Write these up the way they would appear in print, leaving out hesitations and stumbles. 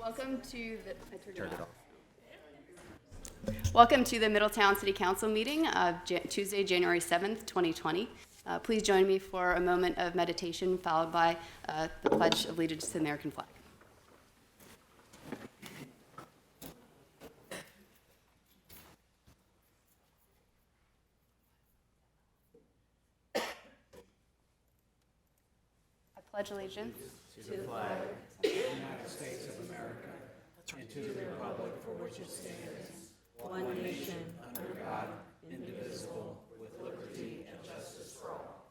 Welcome to the, Welcome to the Middletown City Council meeting of Tuesday, January 7th, 2020. Please join me for a moment of meditation followed by the Pledge of Allegiance to the American flag. I pledge allegiance to the flag of the United States of America and to the republic for which it stands, one nation, under God, indivisible, with liberty and justice for all.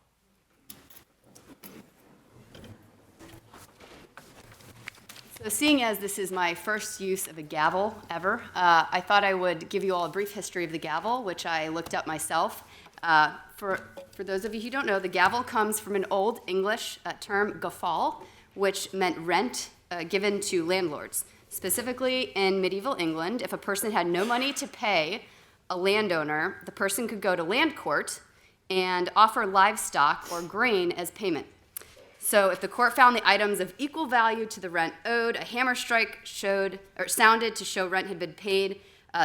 So seeing as this is my first use of a gavel ever, I thought I would give you all a brief history of the gavel, which I looked up myself. For those of you who don't know, the gavel comes from an Old English term, gavel, which meant rent given to landlords. Specifically in medieval England, if a person had no money to pay a landowner, the person could go to land court and offer livestock or grain as payment. So if the court found the items of equal value to the rent owed, a hammer strike sounded to show rent had been paid,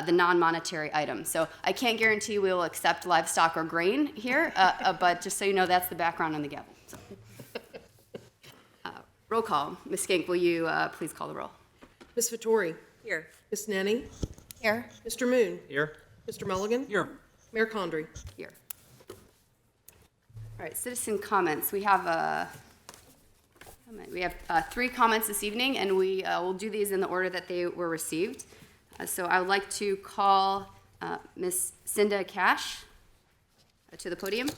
the non-monetary item. So I can't guarantee we will accept livestock or grain here, but just so you know, that's the background on the gavel. So. Roll call. Ms. Skink, will you please call the roll? Ms. Vittori. Here. Ms. Nenny. Here. Mr. Moon. Here. Mr. Mulligan. Here. Mayor Condrey. Here. All right, citizen comments. We have three comments this evening, and we will do these in the order that they were received. So I would like to call Ms. Cinda Cash to the podium.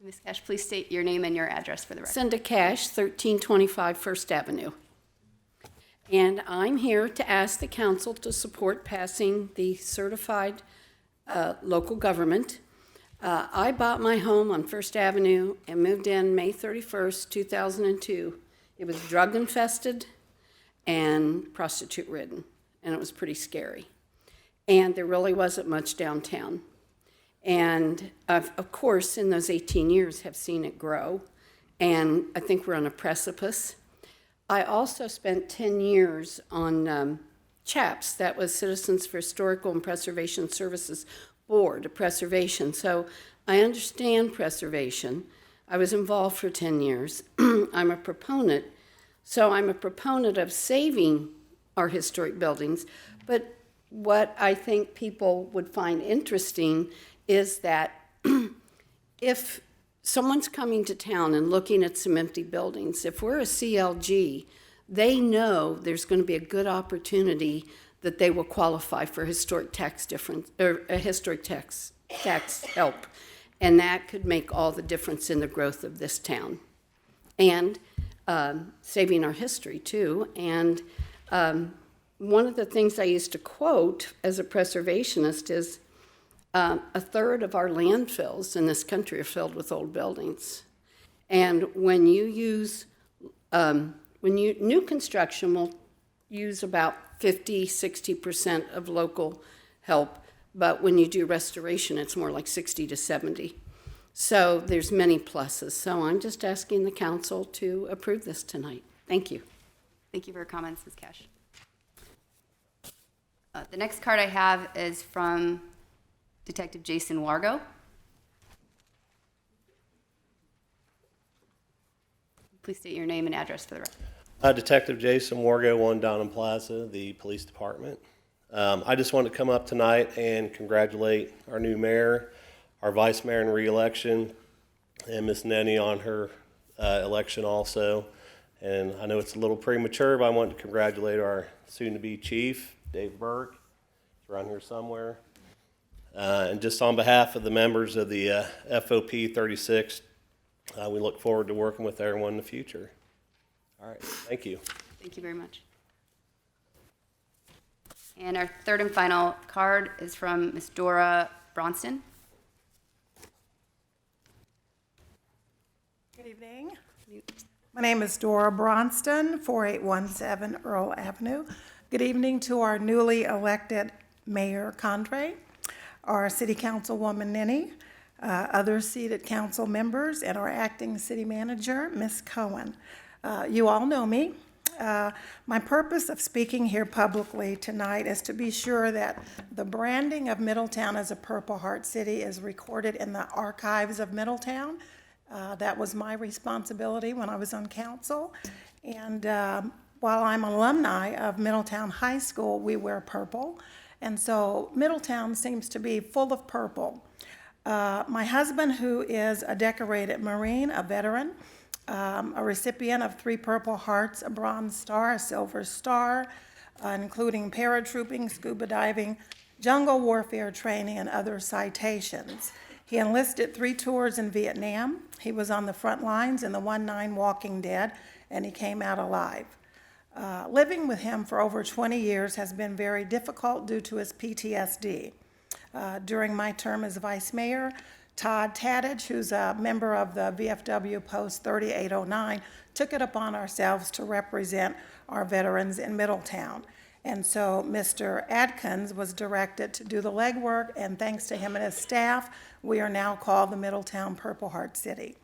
Ms. Cash, please state your name and your address for the record. Cinda Cash, 1325 First Avenue. And I'm here to ask the council to support passing the certified local government. I bought my home on First Avenue and moved in May 31st, 2002. It was drug infested and prostitute ridden, and it was pretty scary. And there really wasn't much downtown. And of course, in those 18 years, have seen it grow, and I think we're on a precipice. I also spent 10 years on CHAPS, that was Citizens for Historical and Preservation Services Board of Preservation. So I understand preservation. I was involved for 10 years. I'm a proponent. So I'm a proponent of saving our historic buildings, but what I think people would find interesting is that if someone's coming to town and looking at some empty buildings, if we're a CLG, they know there's going to be a good opportunity that they will qualify for historic tax difference or a historic tax help, and that could make all the difference in the growth of this town and saving our history too. And one of the things I used to quote as a preservationist is, a third of our landfills in this country are filled with old buildings. And when you use, new construction will use about 50-60% of local help, but when you do restoration, it's more like 60 to 70. So there's many pluses. So I'm just asking the council to approve this tonight. Thank you. Thank you for your comments, Ms. Cash. The next card I have is from Detective Jason Wargo. Please state your name and address for the record. Detective Jason Wargo, 1 Downham Plaza, the police department. I just wanted to come up tonight and congratulate our new mayor, our vice mayor in re-election, and Ms. Nenny on her election also. And I know it's a little premature, but I want to congratulate our soon-to-be chief, Dave Burke. He's around here somewhere. And just on behalf of the members of the FOP 36, we look forward to working with everyone in the future. All right, thank you. Thank you very much. And our third and final card is from Ms. Dora Bronston. Good evening. My name is Dora Bronston, 4817 Earl Avenue. Good evening to our newly elected Mayor Condrey, our City Councilwoman Nenny, other seated council members, and our acting city manager, Ms. Cohen. You all know me. My purpose of speaking here publicly tonight is to be sure that the branding of Middletown as a Purple Heart City is recorded in the archives of Middletown. That was my responsibility when I was on council. And while I'm alumni of Middletown High School, we wear purple. And so Middletown seems to be full of purple. My husband, who is a decorated Marine, a veteran, a recipient of 3 Purple Hearts, a Bronze Star, a Silver Star, including paratrooping, scuba diving, jungle warfare training, and other citations. He enlisted 3 tours in Vietnam. He was on the front lines in the 1/9 Walking Dead, and he came out alive. Living with him for over 20 years has been very difficult due to his PTSD. During my term as vice mayor, Todd Tadich, who's a member of the VFW Post 3809, took it upon ourselves to represent our veterans in Middletown. And so Mr. Adkins was directed to do the legwork, and thanks to him and his staff, we are now called the Middletown Purple Heart City.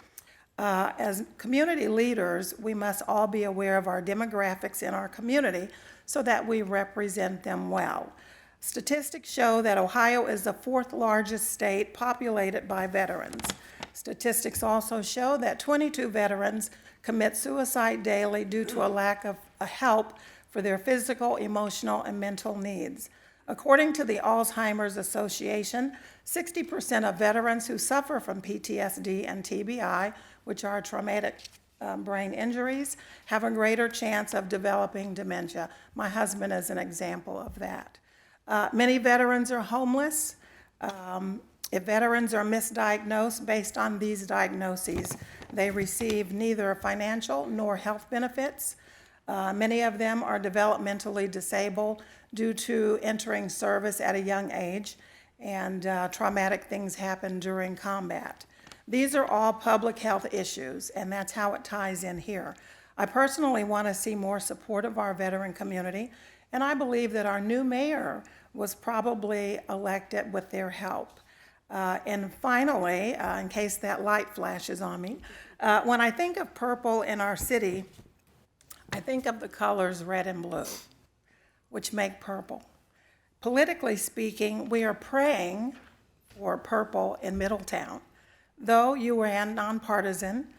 As community leaders, we must all be aware of our demographics in our community so that we represent them well. Statistics show that Ohio is the 4th largest state populated by veterans. Statistics also show that 22 veterans commit suicide daily due to a lack of help for their physical, emotional, and mental needs. According to the Alzheimer's Association, 60% of veterans who suffer from PTSD and TBI, which are traumatic brain injuries, have a greater chance of developing dementia. My husband is an example of that. Many veterans are homeless. If veterans are misdiagnosed based on these diagnoses, they receive neither financial nor health benefits. Many of them are developmentally disabled due to entering service at a young age, and traumatic things happen during combat. These are all public health issues, and that's how it ties in here. I personally want to see more support of our veteran community, and I believe that our new mayor was probably elected with their help. And finally, in case that light flashes on me, when I think of purple in our city, I think of the colors red and blue, which make purple. Politically speaking, we are praying for purple in Middletown. Though you ran nonpartisan,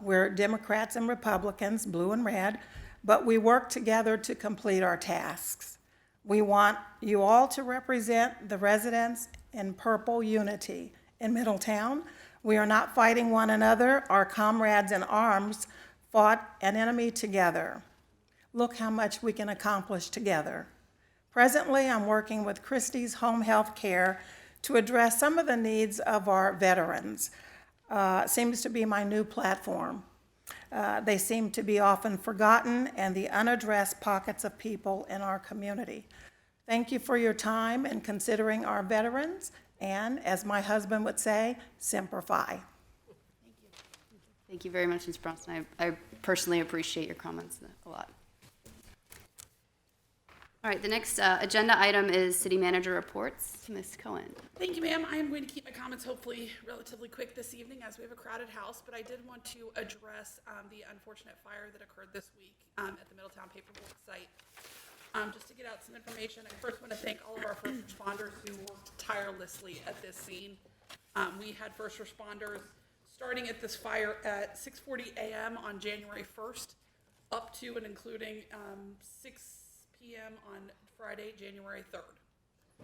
we're Democrats and Republicans, blue and red, but we work together to complete our tasks. We want you all to represent the residents in purple unity in Middletown. We are not fighting one another. Our comrades in arms fought an enemy together. Look how much we can accomplish together. Presently, I'm working with Christie's Home Health Care to address some of the needs of our veterans. Seems to be my new platform. They seem to be often forgotten and the unaddressed pockets of people in our community. Thank you for your time in considering our veterans, and as my husband would say, Semper Fi. Thank you very much, Ms. Bronson. I personally appreciate your comments a lot. All right, the next agenda item is city manager reports. Ms. Cohen. Thank you, ma'am. I am going to keep my comments hopefully relatively quick this evening as we have a crowded house, but I did want to address the unfortunate fire that occurred this week at the Middletown Paperwork site. Just to get out some information, I first want to thank all of our first responders who worked tirelessly at this scene. We had first responders starting at this fire at 6:40 a.m. on January 1st, up to and including 6 p.m. on Friday, January 3rd.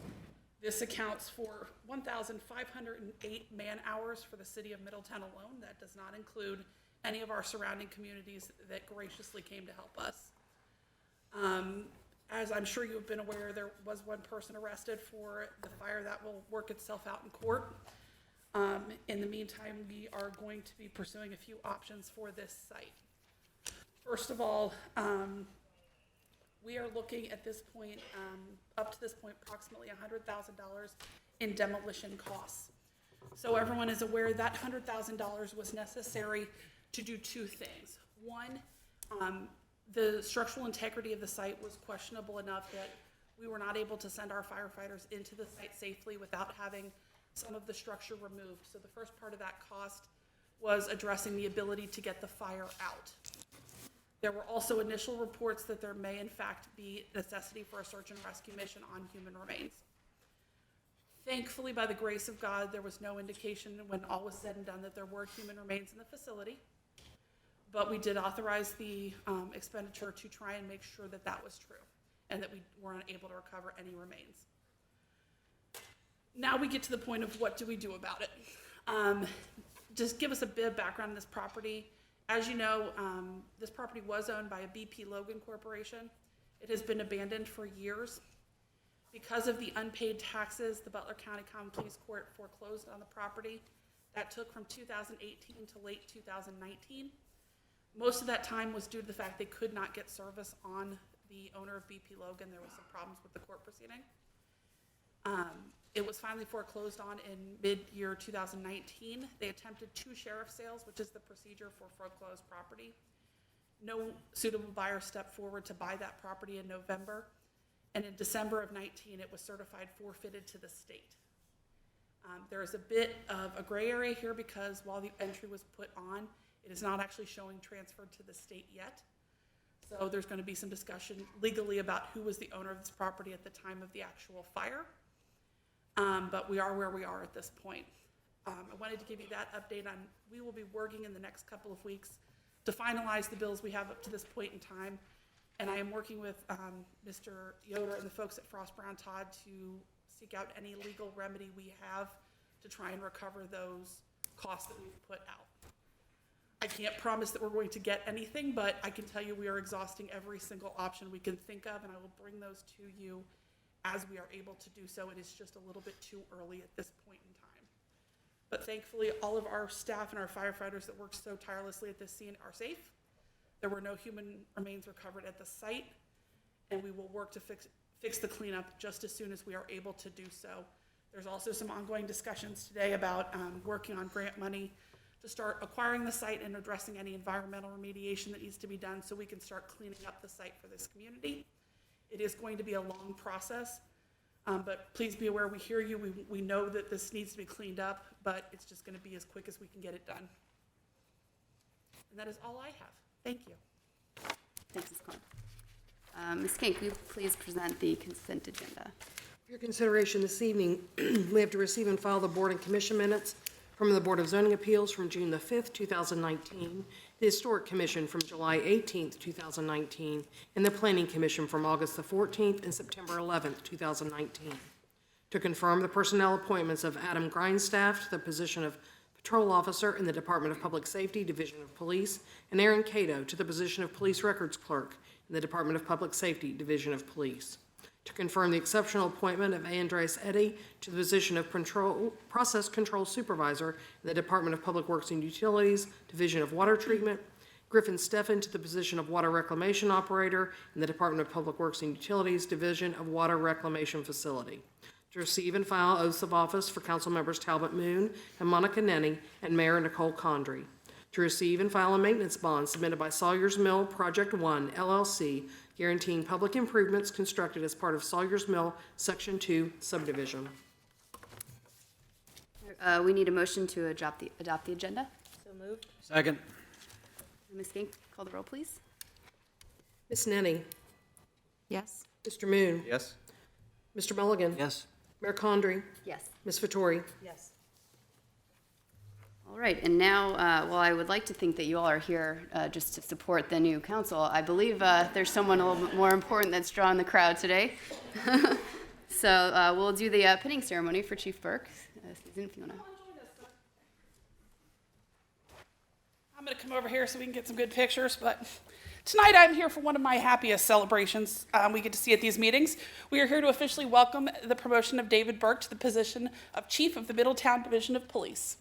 This accounts for 1,508 man-hours for the city of Middletown alone. That does not include any of our surrounding communities that graciously came to help us. As I'm sure you have been aware, there was one person arrested for the fire. That will work itself out in court. In the meantime, we are going to be pursuing a few options for this site. First of all, we are looking at this point, up to this point, approximately $100,000 in demolition costs. So everyone is aware that $100,000 was necessary to do two things. One, the structural integrity of the site was questionable enough that we were not able to send our firefighters into the site safely without having some of the structure removed. So the first part of that cost was addressing the ability to get the fire out. There were also initial reports that there may in fact be necessity for a search and rescue mission on human remains. Thankfully, by the grace of God, there was no indication when all was said and done that there were human remains in the facility. But we did authorize the expenditure to try and make sure that that was true and that we weren't able to recover any remains. Now we get to the point of what do we do about it? Just give us a bit of background on this property. As you know, this property was owned by a BP Logan Corporation. It has been abandoned for years. Because of the unpaid taxes, the Butler County Common Pleas Court foreclosed on the property. That took from 2018 to late 2019. Most of that time was due to the fact they could not get service on the owner of BP Logan. There was some problems with the court proceeding. It was finally foreclosed on in mid-year 2019. They attempted 2 sheriff sales, which is the procedure for foreclosed property. No suitable buyer stepped forward to buy that property in November. And in December of 19, it was certified forfeited to the state. There is a bit of a gray area here because while the entry was put on, it is not actually showing transferred to the state yet. So there's going to be some discussion legally about who was the owner of this property at the time of the actual fire. But we are where we are at this point. I wanted to give you that update on, we will be working in the next couple of weeks to finalize the bills we have up to this point in time. And I am working with Mr. Yoder and the folks at Frost Brown Todd to seek out any legal remedy we have to try and recover those costs that we've put out. I can't promise that we're going to get anything, but I can tell you we are exhausting every single option we can think of, and I will bring those to you as we are able to do so. It is just a little bit too early at this point in time. But thankfully, all of our staff and our firefighters that worked so tirelessly at this scene are safe. There were no human remains recovered at the site, and we will work to fix the cleanup just as soon as we are able to do so. There's also some ongoing discussions today about working on grant money to start acquiring the site and addressing any environmental remediation that needs to be done so we can start cleaning up the site for this community. It is going to be a long process, but please be aware we hear you. We know that this needs to be cleaned up, but it's just going to be as quick as we can get it done. And that is all I have. Thank you. Thanks, Ms. Cohen. Ms. Kink, will you please present the consent agenda? For your consideration this evening, we have to receive and file the Board and Commission minutes from the Board of Zoning Appeals from June the 5th, 2019, the Historic Commission from July 18th, 2019, and the Planning Commission from August the 14th and September 11th, 2019. To confirm the personnel appointments of Adam Grindstaff to the position of Patrol Officer in the Department of Public Safety, Division of Police, and Aaron Cato to the position of Police Records Clerk in the Department of Public Safety, Division of Police. To confirm the exceptional appointment of Andres Eddy to the position of Process Control Supervisor in the Department of Public Works and Utilities, Division of Water Treatment, Griffin Steffen to the position of Water Reclamation Operator in the Department of Public Works and Utilities, Division of Water Reclamation Facility. To receive and file oaths of office for Council Members Talbot Moon and Monica Nenny and Mayor Nicole Condry. To receive and file a maintenance bond submitted by Sawyer's Mill Project 1, LLC, guaranteeing public improvements constructed as part of Sawyer's Mill Section 2 subdivision. We need a motion to adopt the agenda. So moved. Second. Ms. Kink, call the roll, please. Ms. Nenny. Yes. Mr. Moon. Yes. Mr. Mulligan. Yes. Mayor Condry. Yes. Ms. Vettori. Yes. All right, and now, well, I would like to think that you all are here just to support the new council. I believe there's someone a little bit more important that's drawing the crowd today. So we'll do the pinning ceremony for Chief Burke. Susan, if you want to. I'm going to come over here so we can get some good pictures, but tonight I'm here for one of my happiest celebrations we get to see at these meetings. We are here to officially welcome the promotion of David Burke to the position of Chief of the Middletown Division of Police.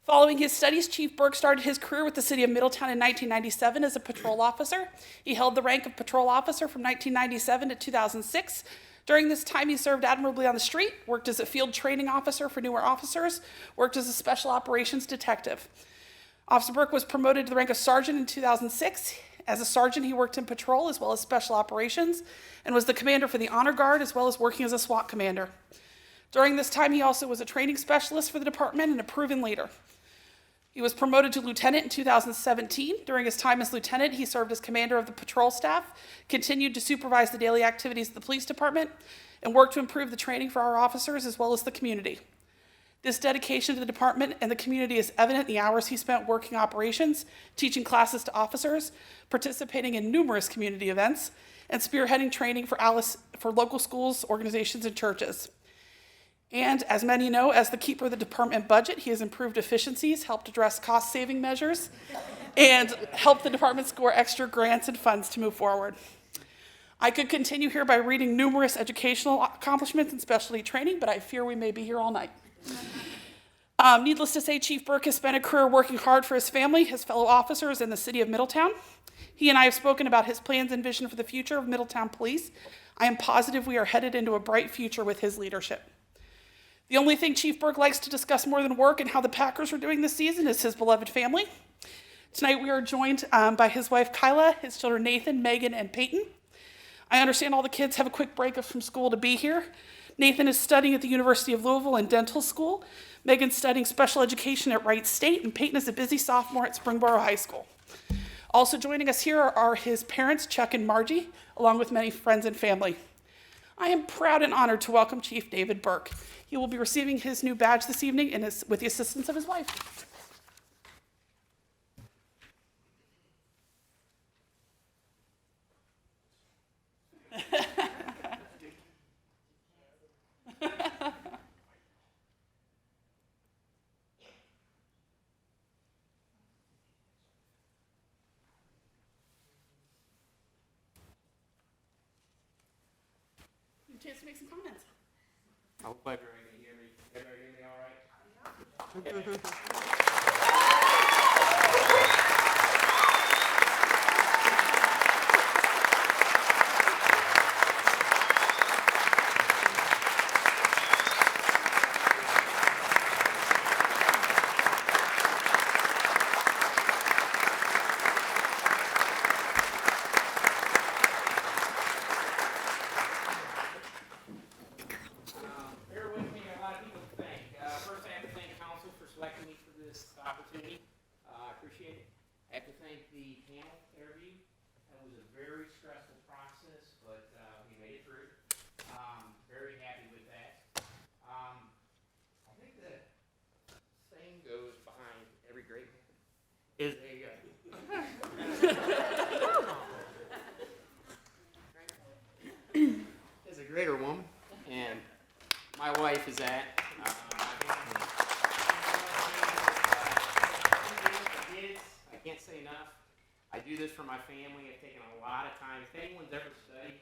Following his studies, Chief Burke started his career with the city of Middletown in 1997 as a patrol officer. He held the rank of patrol officer from 1997 to 2006. During this time, he served admirably on the street, worked as a field training officer for newer officers, worked as a special operations detective. Officer Burke was promoted to the rank of sergeant in 2006. As a sergeant, he worked in patrol as well as special operations and was the commander for the Honor Guard as well as working as a SWAT commander. During this time, he also was a training specialist for the department and a proven leader. He was promoted to lieutenant in 2017. During his time as lieutenant, he served as commander of the patrol staff, continued to supervise the daily activities of the police department, and worked to improve the training for our officers as well as the community. This dedication to the department and the community is evident in the hours he spent working operations, teaching classes to officers, participating in numerous community events, and spearheading training for local schools, organizations, and churches. And as many know, as the keeper of the department budget, he has improved efficiencies, helped address cost-saving measures, and helped the department score extra grants and funds to move forward. I could continue here by reading numerous educational accomplishments and specialty training, but I fear we may be here all night. Needless to say, Chief Burke has spent a career working hard for his family, his fellow officers, and the city of Middletown. He and I have spoken about his plans and vision for the future of Middletown Police. I am positive we are headed into a bright future with his leadership. The only thing Chief Burke likes to discuss more than work and how the Packers are doing this season is his beloved family. Tonight we are joined by his wife Kyla, his children Nathan, Megan, and Peyton. I understand all the kids have a quick break from school to be here. Nathan is studying at the University of Louisville in dental school. Megan's studying special education at Wright State, and Peyton is a busy sophomore at Springboro High School. Also joining us here are his parents, Chuck and Margie, along with many friends and family. I am proud and honored to welcome Chief David Burke. He will be receiving his new badge this evening with the assistance of his wife. Chance to make some comments. I hope everybody can hear me. Everybody hear me all right? Bear with me, a lot of people to thank. First, I have to thank council for selecting me for this opportunity. I appreciate it. I have to thank the panel interview. That was a very stressful process, but we made it through. Very happy with that. I think the saying goes behind every great man is a greater woman, and my wife is that. I can't say enough. I do this for my family. I've taken a lot of time. If anyone's ever studied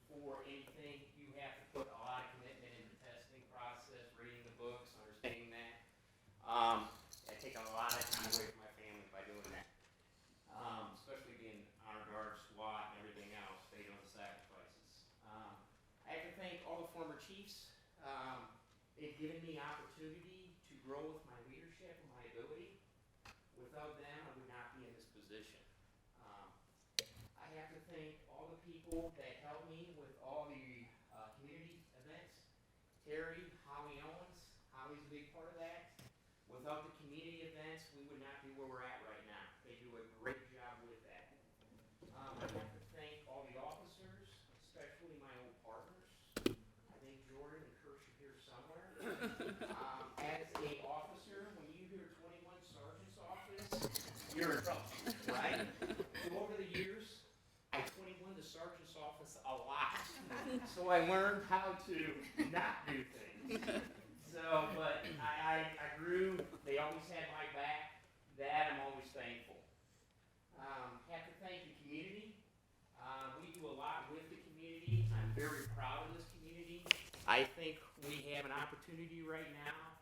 for anything, you have to put a lot of commitment in the testing process, reading the books, understanding that. I take a lot of time away from my family by doing that. Especially being honor guard, SWAT, and everything else, they know the sacrifices. I have to thank all the former chiefs. They've given me opportunity to grow with my leadership and my ability. Without them, I would not be in this position. I have to thank all the people that helped me with all the community events. Terry, Holly Owens, Holly's a big part of that. Without the community events, we would not be where we're at right now. They do a great job with that. I have to thank all the officers, especially my old partners. I think Jordan and Kirsch are here somewhere. As a officer, when you hear 21 sergeant's office, you're in trouble, right? So over the years, I 21 the sergeant's office a lot. So I learned how to not do things. So, but I grew. They always had my back. That I'm always thankful. Have to thank the community. We do a lot with the community. I'm very proud of this community. I think we have an opportunity right now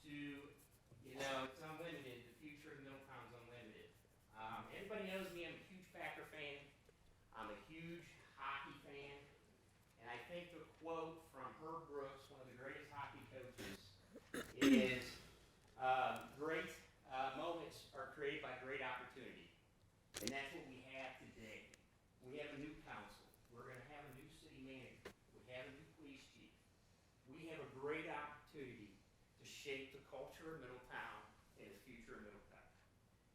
to, it's unlimited. The future of Middletown is unlimited. Everybody knows me. I'm a huge Packer fan. I'm a huge hockey fan. And I think the quote from Herb Brooks, one of the greatest hockey coaches, is great moments are created by great opportunity. And that's what we have today. We have a new council. We're going to have a new city manager. We have a new police chief. We have a great opportunity culture of Middletown and the future of Middletown.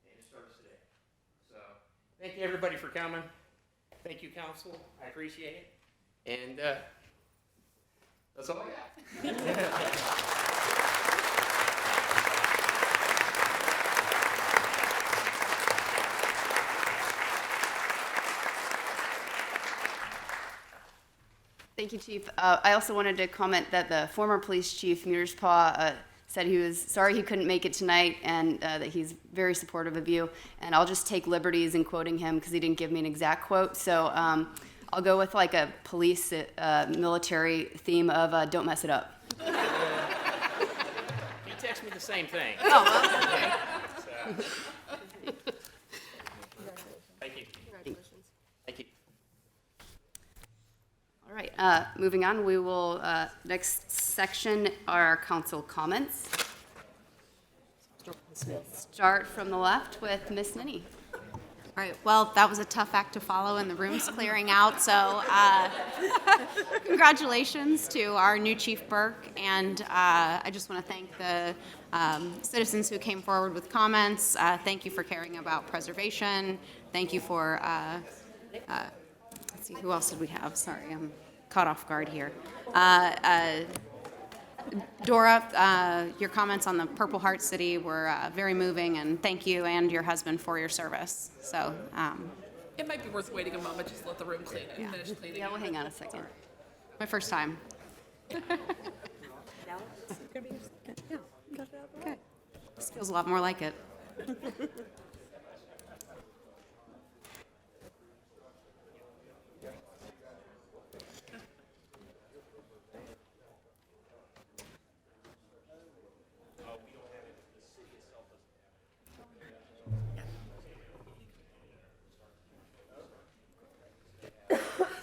And it starts today. So, thank you everybody for coming. Thank you, council. I appreciate it. And that's all I got. Thank you, Chief. I also wanted to comment that the former police chief, Mearspaw, said he was sorry he couldn't make it tonight and that he's very supportive of you. And I'll just take liberties in quoting him because he didn't give me an exact quote. So I'll go with like a police military theme of don't mess it up. He texted me the same thing. Oh, well, okay. So, thank you. Thank you. All right, moving on, we will, next section are our council comments. Start from the left with Ms. Ninny. All right, well, that was a tough act to follow and the room's clearing out, so congratulations to our new Chief Burke, and I just want to thank the citizens who came forward with comments. Thank you for caring about preservation. Thank you for, let's see, who else did we have? Sorry, I'm caught off guard here. Dora, your comments on the Purple Heart City were very moving, and thank you and your husband for your service. So, It might be worth waiting a moment just to let the room clean and finish cleaning. Yeah, we'll hang on a second. my first time. Okay. This feels a lot more like it.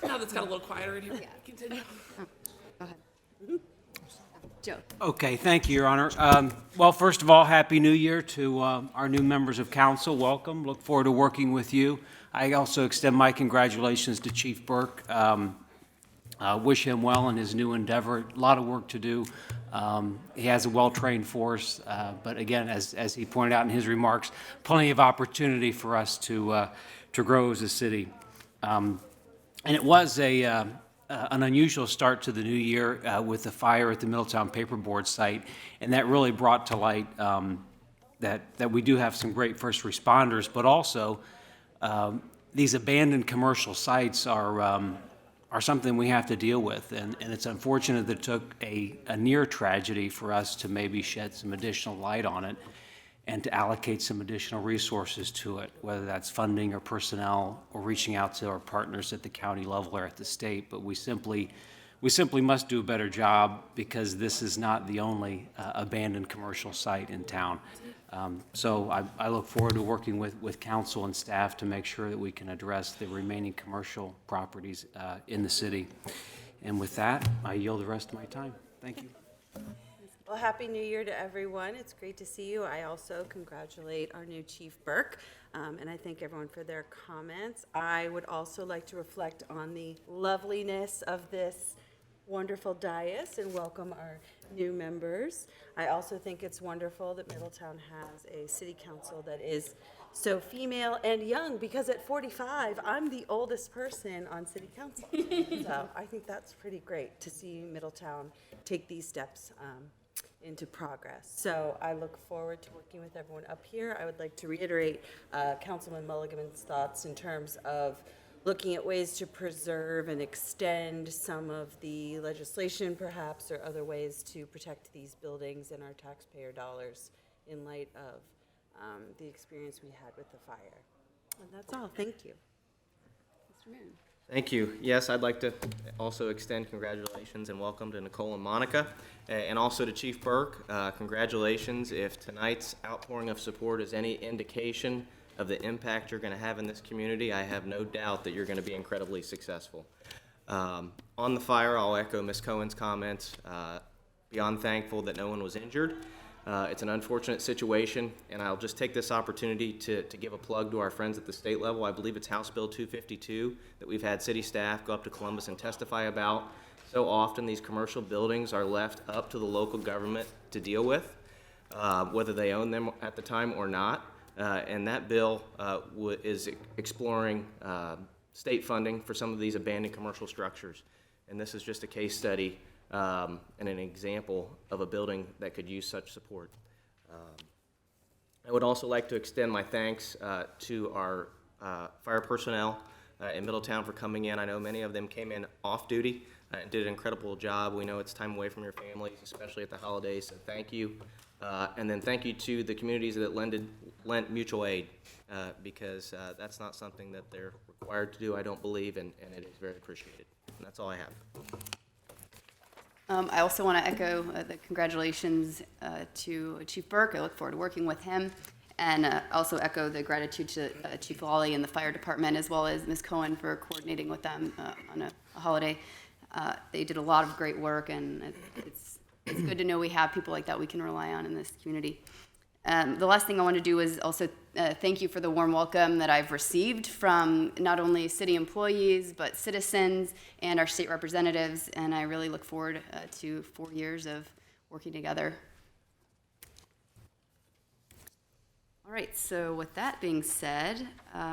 Now that's got a little quieter in here. Continue. Go ahead. Joe. Okay, thank you, Your Honor. Well, first of all, Happy New Year to our new members of council. Welcome. Look forward to working with you. I also extend my congratulations to Chief Burke. Wish him well in his new endeavor. A lot of work to do. He has a well-trained force, but again, as he pointed out in his remarks, plenty of opportunity for us to grow as a city. And it was an unusual start to the new year with the fire at the Middletown paperboard site, and that really brought to light that we do have some great first responders, but also these abandoned commercial sites are something we have to deal with, and it's unfortunate that it took a near tragedy for us to maybe shed some additional light on it and to allocate some additional resources to it, whether that's funding or personnel or reaching out to our partners at the county level or at the state. But we simply must do a better job because this is not the only abandoned commercial site in town. So I look forward to working with council and staff to make sure that we can address the remaining commercial properties in the city. And with that, I yield the rest of my time. Thank you. Well, Happy New Year to everyone. It's great to see you. I also congratulate our new Chief Burke, and I thank everyone for their comments. I would also like to reflect on the loveliness of this wonderful dais and welcome our new members. I also think it's wonderful that Middletown has a city council that is so female and young, because at 45, I'm the oldest person on city council. So I think that's pretty great to see Middletown take these steps into progress. So I look forward to working with everyone up here. I would like to reiterate Councilman Mulligan's thoughts in terms of looking at ways to preserve and extend some of the legislation perhaps, or other ways to protect these buildings and our taxpayer dollars in light of the experience we had with the fire. And that's all. Thank you. Mr. Moon. Thank you. Yes, I'd like to also extend congratulations and welcome to Nicole and Monica, and also to Chief Burke. Congratulations. If tonight's outpouring of support is any indication of the impact you're going to have in this community, I have no doubt that you're going to be incredibly successful. On the fire, I'll echo Ms. Cohen's comments. Beyond thankful that no one was injured. It's an unfortunate situation, and I'll just take this opportunity to give a plug to our friends at the state level. I believe it's House Bill 252 that we've had city staff go up to Columbus and testify about. So often these commercial buildings are left up to the local government to deal with. whether they own them at the time or not. And that bill is exploring state funding for some of these abandoned commercial structures. And this is just a case study and an example of a building that could use such support. I would also like to extend my thanks to our fire personnel in Middletown for coming in. I know many of them came in off-duty and did an incredible job. We know it's time away from your families, especially at the holidays, so thank you. And then thank you to the communities that lent mutual aid, because that's not something that they're required to do, I don't believe, and it is very appreciated. And that's all I have. I also want to echo the congratulations to Chief Burke. I look forward to working with him. And also echo the gratitude to Chief Lawley and the fire department, as well as Ms. Cohen for coordinating with them on a holiday. They did a lot of great work, and it's good to know we have people like that we can rely on in this community. The last thing I want to do is also thank you for the warm welcome that I've received from not only city employees, but citizens and our state representatives, and I really look forward to 4 years of working together. All right, so with that being said,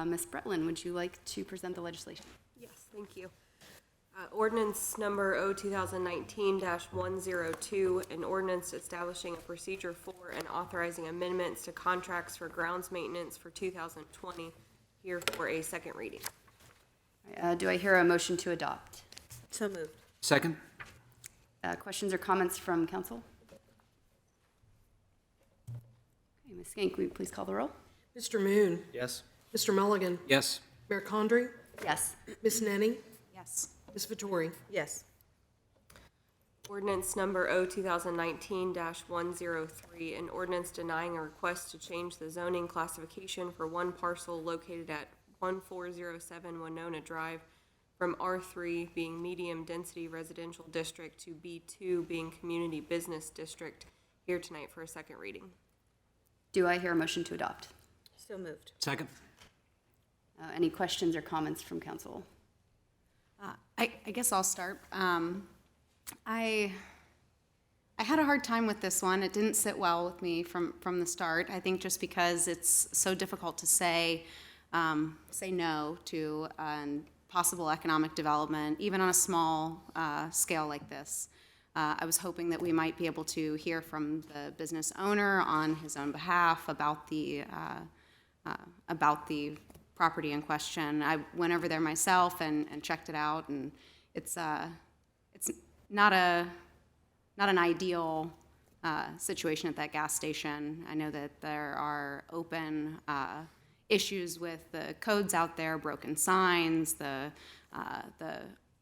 Ms. Bretlin, would you like to present the legislation? Yes, thank you. Ordinance number O2019-102, an ordinance establishing a procedure for and authorizing amendments to contracts for grounds maintenance for 2020, here for a second reading. Do I hear a motion to adopt? So moved. Second? Questions or comments from council? Okay, Ms. Skank, will you please call the roll? Mr. Moon. Yes? Mr. Mulligan. Yes. Mayor Condrey. Yes. Ms. Nenny. Yes. Ms. Vettori. Yes. Ordinance number O2019-103, an ordinance denying a request to change the zoning classification for one parcel located at 1407 Winona Drive from R3 being medium-density residential district to B2 being community business district, here tonight for a second reading. Do I hear a motion to adopt? So moved. Second? Any questions or comments from council? I guess I'll start. I had a hard time with this one. It didn't sit well with me from the start. I think just because it's so difficult to say no to possible economic development, even on a small scale like this. I was hoping that we might be able to hear from the business owner on his own behalf about the property in question. I went over there myself and checked it out, and it's not an ideal situation at that gas station. I know that there are open issues with the codes out there, broken signs, the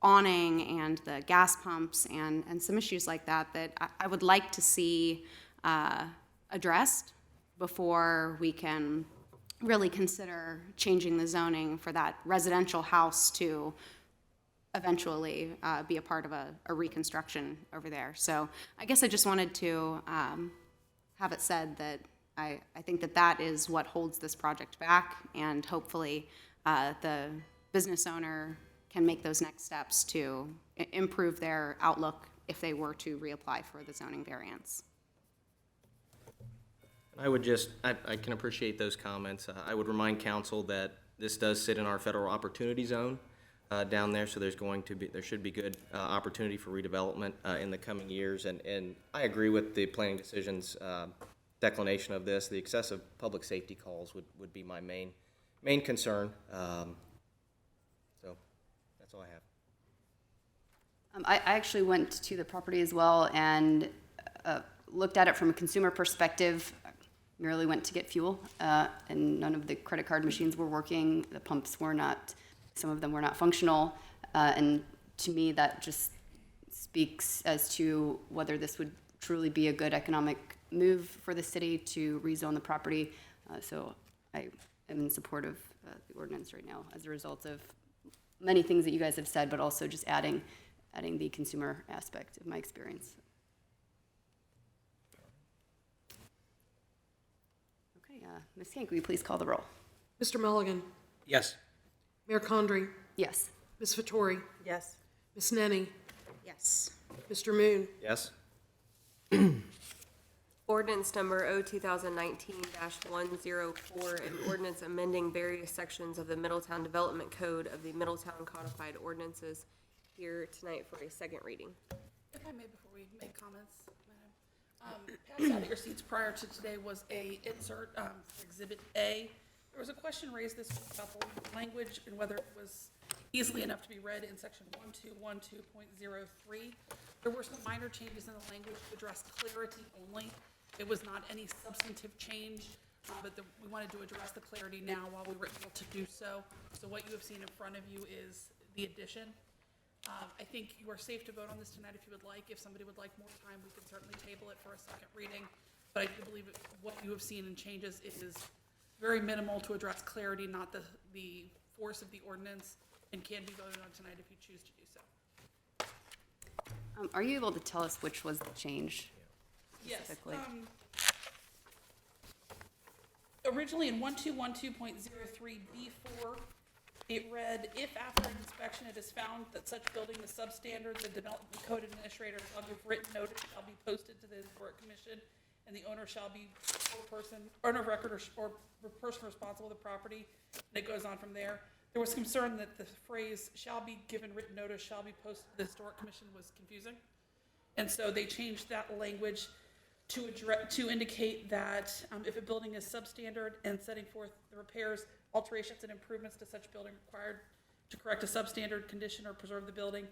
awning and the gas pumps, and some issues like that I would like to see addressed before we can really consider changing the zoning for that residential house to eventually be a part of a reconstruction over there. So I guess I just wanted to have it said that I think that is what holds this project back, and hopefully the business owner can make those next steps to improve their outlook if they were to reapply for the zoning variance. I can appreciate those comments. I would remind council that this does sit in our federal opportunity zone down there, so there should be good opportunity for redevelopment in the coming years. And I agree with the planning decision's declination of this. The excessive public safety calls would be my main concern. So that's all I have. I actually went to the property as well and looked at it from a consumer perspective. Merely went to get fuel, and none of the credit card machines were working. The pumps were not, some of them were not functional, and to me that just speaks as to whether this would truly be a good economic move for the city to rezone the property. So I am in support of the ordinance right now as a result of many things that you guys have said, but also just adding the consumer aspect of my experience. Ms. Skank, will you please call the roll? Mr. Mulligan. Yes. Mayor Condrey. Yes. Ms. Vettori. Yes. Ms. Nenny. Yes. Mr. Moon. Yes? Ordinance number O 2019-104, an ordinance amending various sections of the Middletown Development Code of the Middletown Codified Ordinances, here tonight for a second reading. If I may, before we make comments, Madam, passed out at your seats prior to today was a insert for Exhibit A. There was a question raised this week about the language and whether it was easily enough to be read in section 1212.03. There were some minor changes in the language to address clarity only. It was not any substantive change, but we wanted to address the clarity now while we were able to do so. So what you have seen in front of you is the addition. I think you are safe to vote on this tonight if you would like. If somebody would like more time, we can certainly table it for a second reading. But I do believe what you have seen in changes is very minimal to address clarity, not the force of the ordinance, and can be voted on tonight if you choose to do so. Are you able to tell us which was the change Yes. specifically? Originally in 1212.03B4, it read, if after an inspection it is found that such building is substandard, the development code administrator shall give written notice, shall be posted to the historic commission, and the owner shall be owner of record or person responsible for the property, and it goes on from there. There was concern that the phrase shall be given written notice, shall be posted to the historic commission was confusing. And so they changed that language to indicate that if a building is substandard and setting forth the repairs, alterations, and improvements to such building required to correct a substandard condition or preserve the building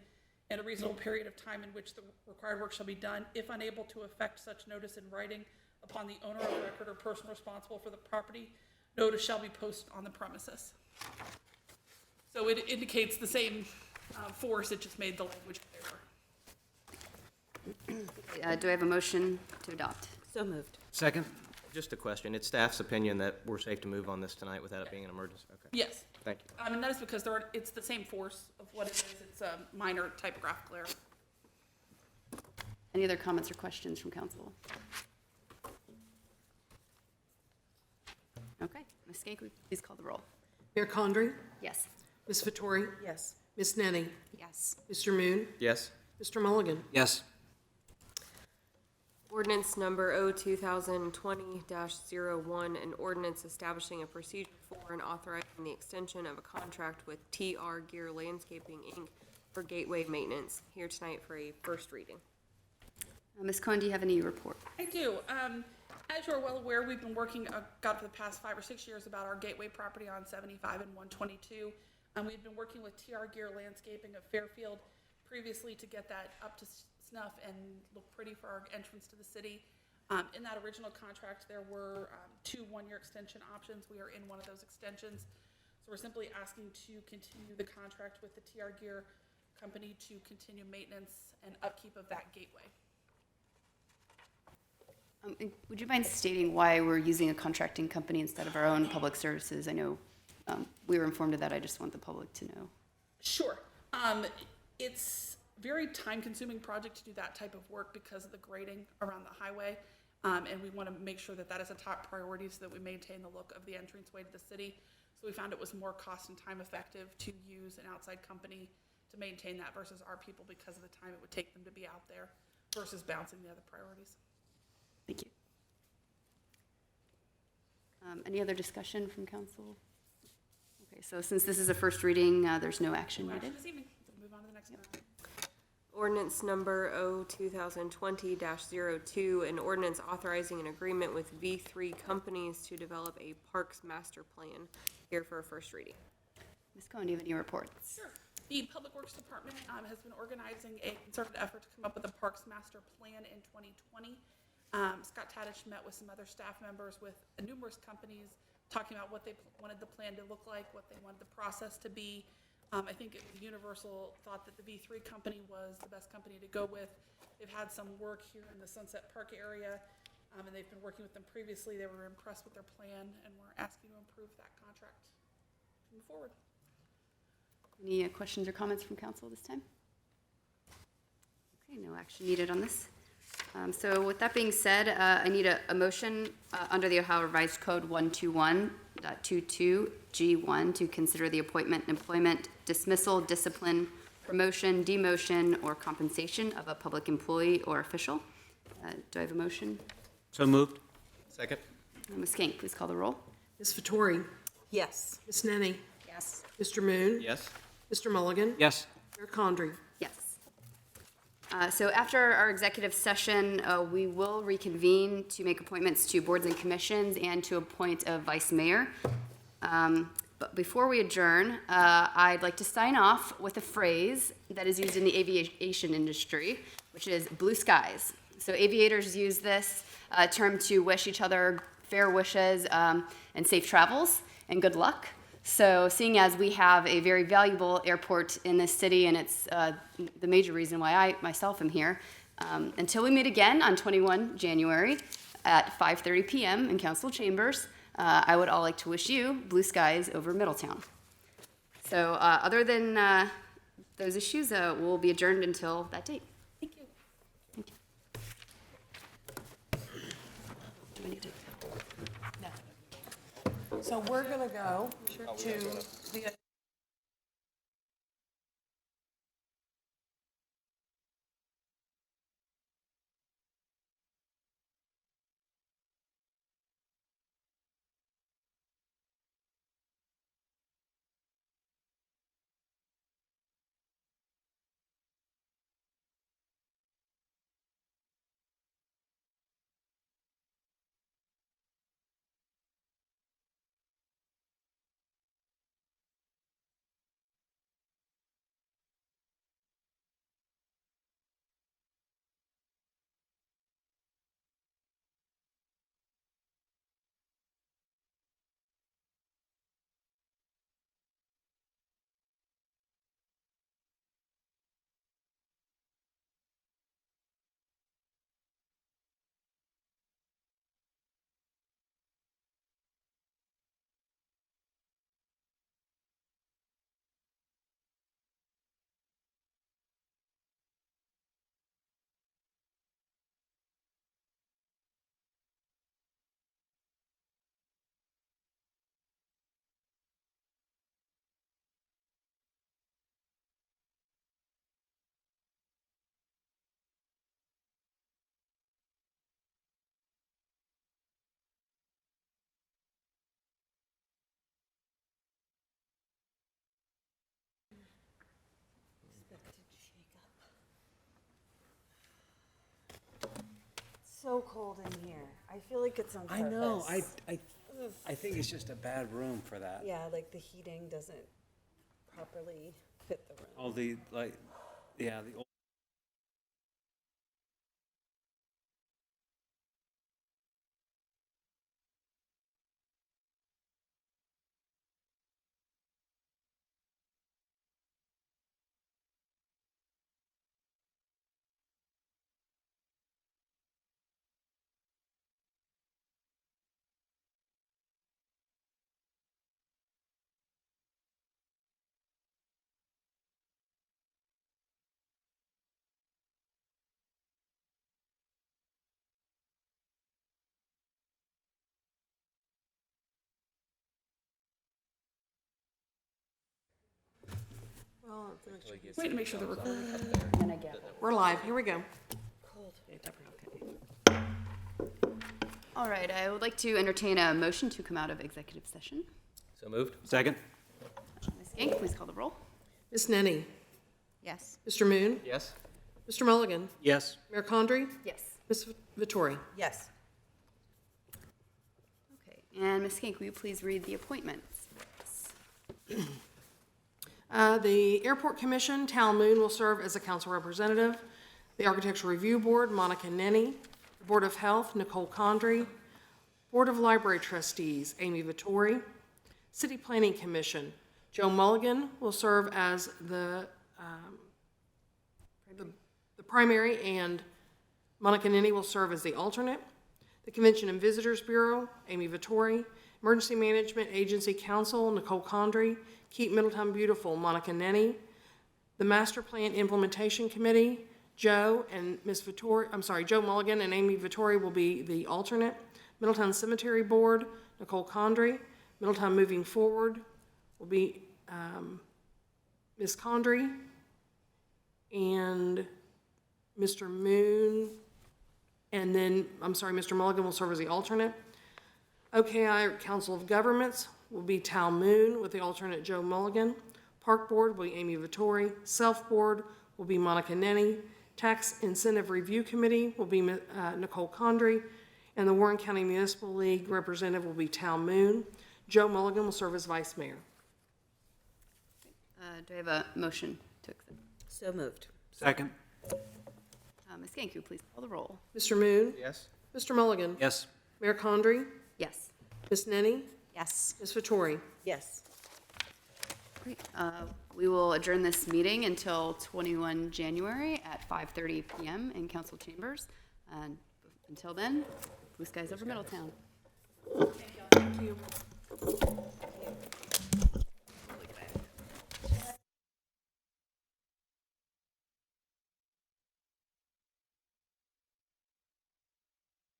in a reasonable period of time in which the required work shall be done, if unable to effect such notice in writing upon the owner of record or person responsible for the property, notice shall be posted on the premises. So it indicates the same force, it just made the language clearer. Do I have a motion to adopt? So moved. Second? Just a question. It's staff's opinion that we're safe to move on this tonight without it being an emergency? Okay. Yes. Thank you. And that is because it's the same force of what it is. It's a minor typographical error. Any other comments or questions from council? Okay, Ms. Skank, would you please call the roll? Mayor Condrey? Yes. Ms. Vettori? Yes. Ms. Nenny? Yes. Mr. Moon? Yes? Mr. Mulligan? Yes. Ordinance number O 2020-01, an ordinance establishing a procedure for and authorizing the extension of a contract with TR Gear Landscaping, Inc. for gateway maintenance, here tonight for a first reading. Ms. Cohen, do you have any report? I do. As you're well aware, we've been working, for the past 5 or 6 years about our gateway property on 75 and 122. We've been working with TR Gear Landscaping of Fairfield previously to get that up to snuff and look pretty for our entrance to the city. In that original contract, there were 2 one-year extension options. We are in one of those extensions. So we're simply asking to continue the contract with the TR Gear company to continue maintenance and upkeep of that gateway. And would you mind stating why we're using a contracting company instead of our own public services? I know we were informed of that. I just want the public to know. Sure. It's a very time-consuming project to do that type of work because of the grading around the highway. And we want to make sure that that is a top priority so that we maintain the look of the entranceway to the city. So we found it was more cost and time effective to use an outside company to maintain that versus our people because of the time it would take them to be out there versus bouncing the other priorities. Thank you. Any other discussion from council? Okay, so since this is a first reading, there's no action No action needed. this evening. So move on to the next one. Ordinance number O 2020-02, an ordinance authorizing an agreement with V3 companies to develop a parks master plan, here for a first reading. Ms. Cohen, do you have any reports? Sure. The Public Works Department has been organizing a concerted effort to come up with a parks master plan in 2020. Scott Tadish met with some other staff members with numerous companies talking about what they wanted the plan to look like, what they wanted the process to be. I think it was universal thought that the V3 company was the best company to go with. They've had some work here in the Sunset Park area, and they've been working with them previously. They were impressed with their plan, and we're asking to improve that contract to move forward. Any questions or comments from council this time? Okay, no action needed on this. So with that being said, I need a motion under the Ohio Revised Code 121.22G1 to consider the appointment, employment, dismissal, discipline, promotion, demotion, or compensation of a public employee or official. Do I have a motion? So moved. Second. Ms. King, please call the roll. Ms. Vettori? Yes. Ms. Nenny? Yes. Mr. Moon? Yes. Mr. Mulligan? Yes. Mayor Condrey? Yes. So after our executive session, we will reconvene to make appointments to boards and commissions and to appoint a vice mayor. But before we adjourn, I'd like to sign off with a phrase that is used in the aviation industry, which is blue skies. So aviators use this term to wish each other fair wishes and safe travels and good luck. So seeing as we have a very valuable airport in this city, and it's the major reason why I myself am here, until we meet again on 21 January at 5:30 p.m. in council chambers, I would all like to wish you blue skies over Middletown. So other than those issues, we'll be adjourned until that date. Thank you. Thank you. Do I need to? So we're going to go to the So cold in here. I feel like it's on purpose. I know, I think it's just a bad room for that. Yeah, like the heating doesn't properly fit the room. All the, like, yeah, the old. Wait, make sure the recording. We're live. Here we go. All right, I would like to entertain a motion to come out of executive session. So moved. Second. Ms. King, please call the roll. Ms. Nenny? Yes. Mr. Moon? Yes. Mr. Mulligan? Yes. Mayor Condrey? Yes. Ms. Vettori? Yes. Okay, and Ms. King, will you please read the appointments? The Airport Commission, Tal Moon will serve as a council representative. The Architectural Review Board, Monica Nenny. The Board of Health, Nicole Condrey. Board of Library Trustees, Amy Vettori. City Planning Commission, Joe Mulligan will serve as the primary, and Monica Nenny will serve as the alternate. The Convention and Visitors Bureau, Amy Vettori. Emergency Management Agency Council, Nicole Condrey. Keep Middletown Beautiful, Monica Nenny. The Master Plan Implementation Committee, Joe Mulligan and Amy Vettori will be the alternate. Middletown Cemetery Board, Nicole Condrey. Middletown Moving Forward will be Ms. Condrey. And Mr. Moon And then, Mr. Mulligan will serve as the alternate. OKI Council of Governments will be Tal Moon with the alternate Joe Mulligan. Park Board will be Amy Vittori. Self Board will be Monica Nenny. Tax Incentive Review Committee will be Nicole Condry. And the Warren County Municipal League representative will be Tal Moon. Joe Mulligan will serve as vice mayor. Do I have a motion to accept? So moved. Second. Ms. Ganku, please call the roll. Mr. Moon? Yes? Mr. Mulligan? Yes. Mayor Condry? Yes. Ms. Nenny? Yes. Ms. Vittori? Yes. Great. We will adjourn this meeting until 21 January at 5:30 PM in council chambers. And until then, blue skies over Middletown. Thank you.